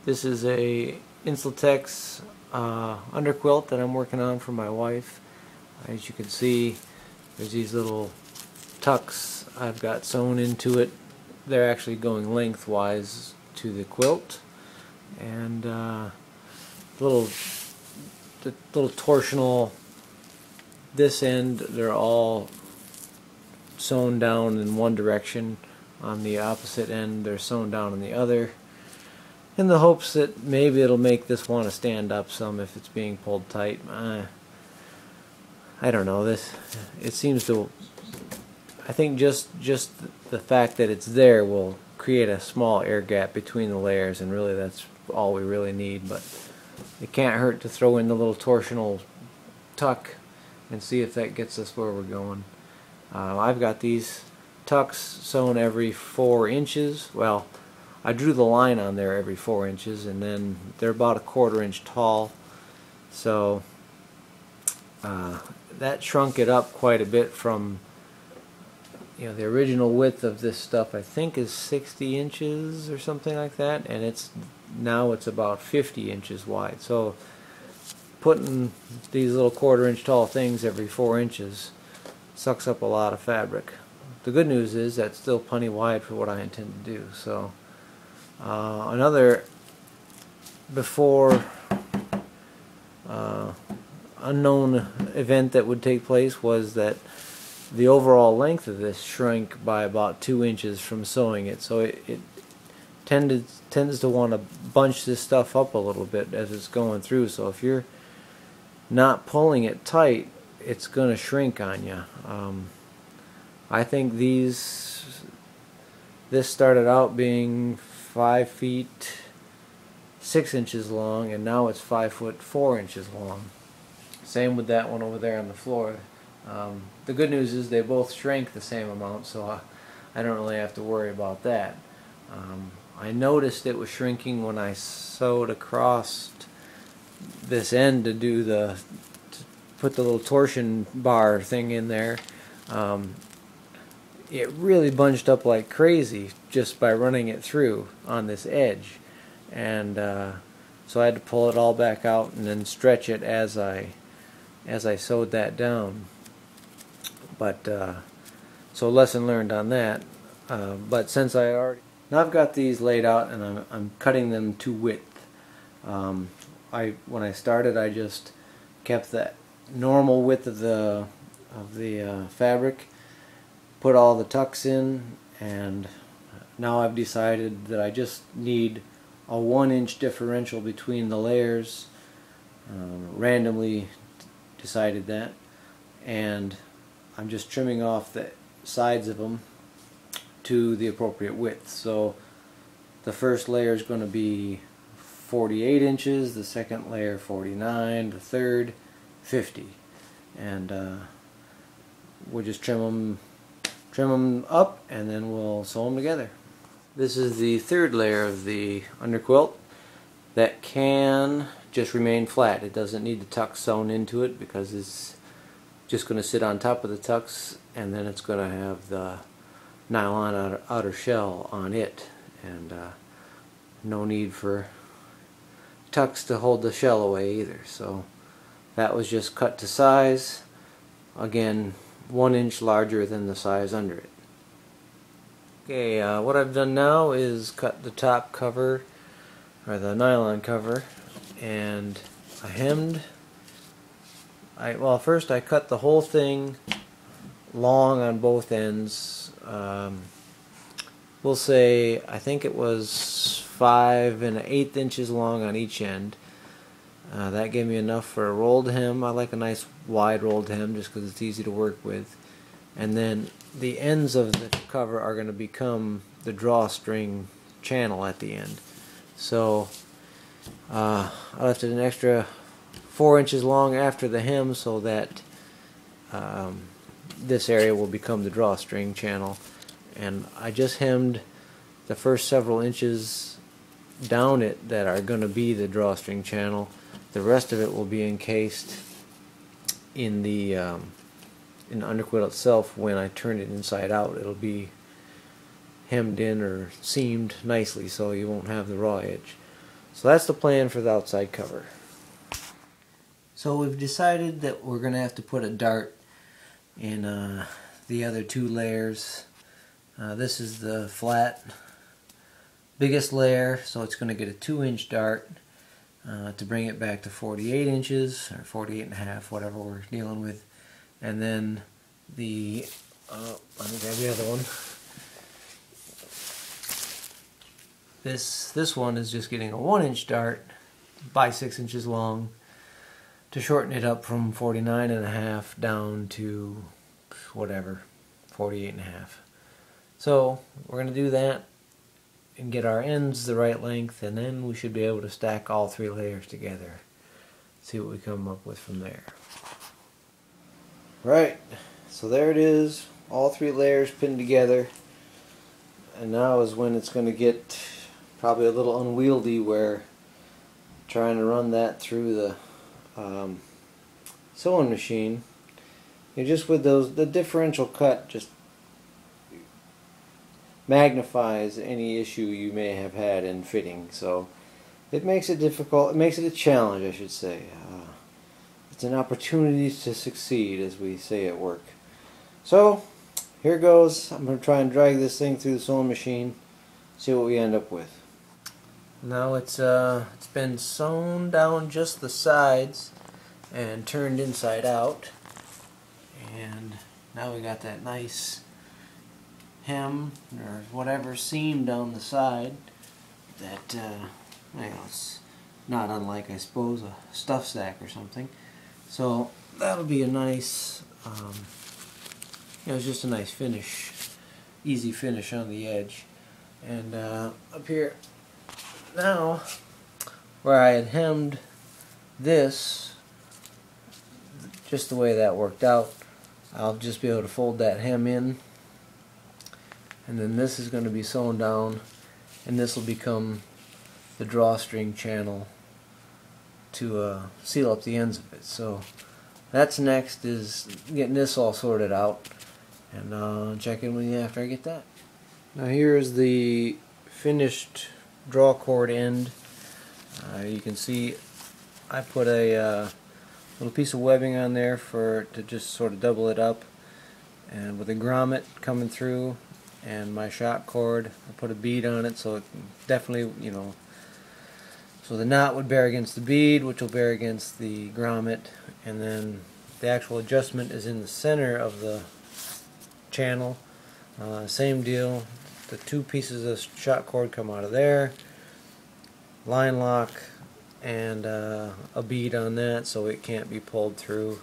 This is a Insultex underquilt that I'm working on for my wife. As you can see, there's these little tucks I've got sewn into it. They're actually going lengthwise to the quilt, and the little torsional this end, they're all sewn down in one direction. On the opposite end, they're sewn down in the other, in the hopes that maybe it'll make this want to stand up some if it's being pulled tight. I don't know. It seems to. I think just the fact that it's there will create a small air gap between the layers, and really that's all we really need. But it can't hurt to throw in the little torsional tuck and see if that gets us where we're going. I've got these tucks sewn every 4 inches. Well, I drew the line on there every 4 inches, and then they're about 1/4 inch tall, so that shrunk it up quite a bit from, the original width of this stuff I think is 60 inches or something like that, and now it's about 50 inches wide. So putting these little 1/4 inch tall things every 4 inches sucks up a lot of fabric. The good news is that's still plenty wide for what I intend to do. So another unknown event that would take place was that the overall length of this shrank by about 2 inches from sewing it. So it tends to want to bunch this stuff up a little bit as it's going through. So if you're not pulling it tight, it's going to shrink on you. I think this started out being 5 feet 6 inches long, and now it's 5 foot 4 inches long. Same with that one over there on the floor. The good news is they both shrank the same amount, so I don't really have to worry about that. I noticed it was shrinking when I sewed across this end to put the little torsion bar thing in there. It really bunched up like crazy just by running it through on this edge, and so I had to pull it all back out and then stretch it as I sewed that down. But so lesson learned on that. But since now I've got these laid out, and I'm cutting them to width. When I started, I just kept that normal width of the fabric, put all the tucks in, and now I've decided that I just need a 1 inch differential between the layers. Randomly decided that, and I'm just trimming off the sides of them to the appropriate width. So the first layer is going to be 48 inches, the second layer 49, the third 50, and we'll just trim them up, and then we'll sew them together. This is the third layer of the underquilt that can just remain flat. It doesn't need the tucks sewn into it because it's just going to sit on top of the tucks, and then it's going to have the nylon outer shell on it, and no need for tucks to hold the shell away either. So that was just cut to size, again 1 inch larger than the size under it. Okay, what I've done now is cut the top cover, or the nylon cover, and I hemmed. Well, first I cut the whole thing long on both ends. We'll say I think it was 5 1/8 inches long on each end. That gave me enough for a rolled hem. I like a nice wide rolled hem just because it's easy to work with. And then the ends of the cover are going to become the drawstring channel at the end. So I left it an extra 4 inches long after the hem so that this area will become the drawstring channel. And I just hemmed the first several inches down it that are going to be the drawstring channel. The rest of it will be encased in the underquilt itself. When I turn it inside out, it'll be hemmed in or seamed nicely, so you won't have the raw edge. So that's the plan for the outside cover. So we've decided that we're going to have to put a dart in the other two layers. This is the flat, biggest layer, so it's going to get a 2-inch dart to bring it back to 48 inches, or 48.5, whatever we're dealing with. And then the, let me grab the other one. This one is just getting a 1-inch dart by 6 inches long to shorten it up from 49.5 down to whatever, 48.5. So we're going to do that and get our ends the right length, and then we should be able to stack all 3 layers together. See what we come up with from there. Right, so there it is, all 3 layers pinned together, and now is when it's going to get probably a little unwieldy, where trying to run that through the sewing machine, just with the differential cut just magnifies any issue you may have had in fitting. So it makes it difficult, it makes it a challenge, I should say. It's an opportunity to succeed, as we say at work. So here goes. I'm going to try and drag this thing through the sewing machine, see what we end up with. Now it's been sewn down just the sides and turned inside out, and now we got that nice hem or whatever seam down the side that it's not unlike, I suppose, a stuff sack or something. So that'll be a nice it's just a nice finish, easy finish on the edge. And up here now, where I had hemmed this, just the way that worked out, I'll just be able to fold that hem in, and then this is going to be sewn down, and this will become the drawstring channel to seal up the ends of it. So that's next, is getting this all sorted out, and I'll check in with you after I get that. Now here is the finished draw cord end. You can see I put a little piece of webbing on there to just sort of double it up, and with a grommet coming through and my shock cord, I put a bead on it, so it definitely, so the knot would bear against the bead, which will bear against the grommet, and then the actual adjustment is in the center of the channel. Same deal, the 2 pieces of shock cord come out of there, line lock, and a bead on that so it can't be pulled through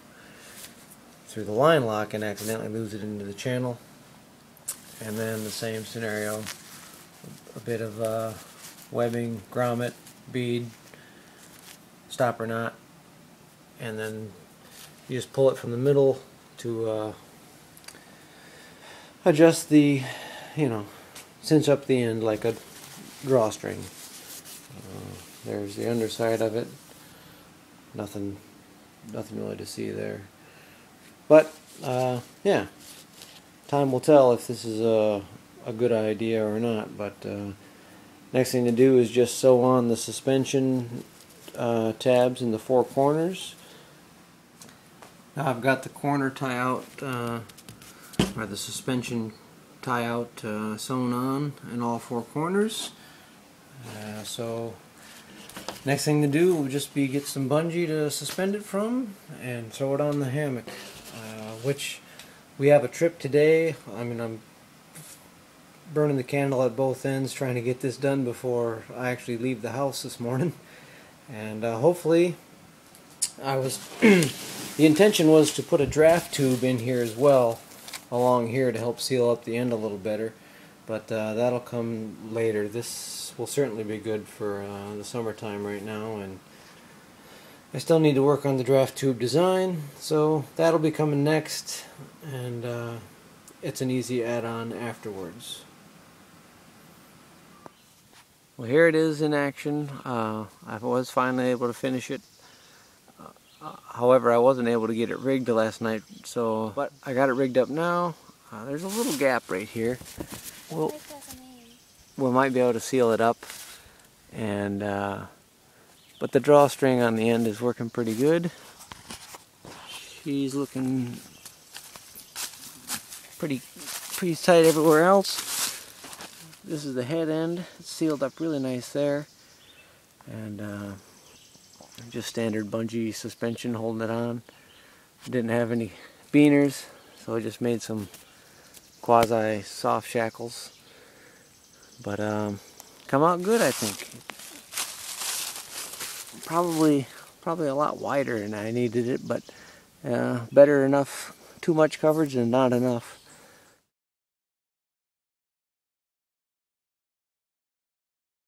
the line lock and accidentally lose it into the channel. And then the same scenario, a bit of webbing, grommet, bead, stopper knot, and then you just pull it from the middle to adjust the, cinch up the end like a drawstring. There's the underside of it. Nothing really to see there. But yeah, time will tell if this is a good idea or not. But next thing to do is just sew on the suspension tabs in the 4 corners. Now I've got the corner tie out, or the suspension tie out sewn on in all 4 corners. So next thing to do will just be get some bungee to suspend it from and throw it on the hammock, which we have a trip today. I'm burning the candle at both ends trying to get this done before I actually leave the house this morning, and hopefully the intention was to put a draft tube in here as well along here to help seal up the end a little better, but that'll come later. This will certainly be good for the summertime right now, and I still need to work on the draft tube design, so that'll be coming next, and it's an easy add-on afterwards. Well, here it is in action. I was finally able to finish it. However, I wasn't able to get it rigged last night, but I got it rigged up now. There's a little gap right here. We might be able to seal it up, and But the drawstring on the end is working pretty good. She's looking pretty tight everywhere else. This is the head end. It's sealed up really nice there. And just standard bungee suspension holding it on. Didn't have any beaners, so I just made some quasi soft shackles. But come out good, I think. Probably a lot wider than I needed it, but better enough. Too much coverage and not enough.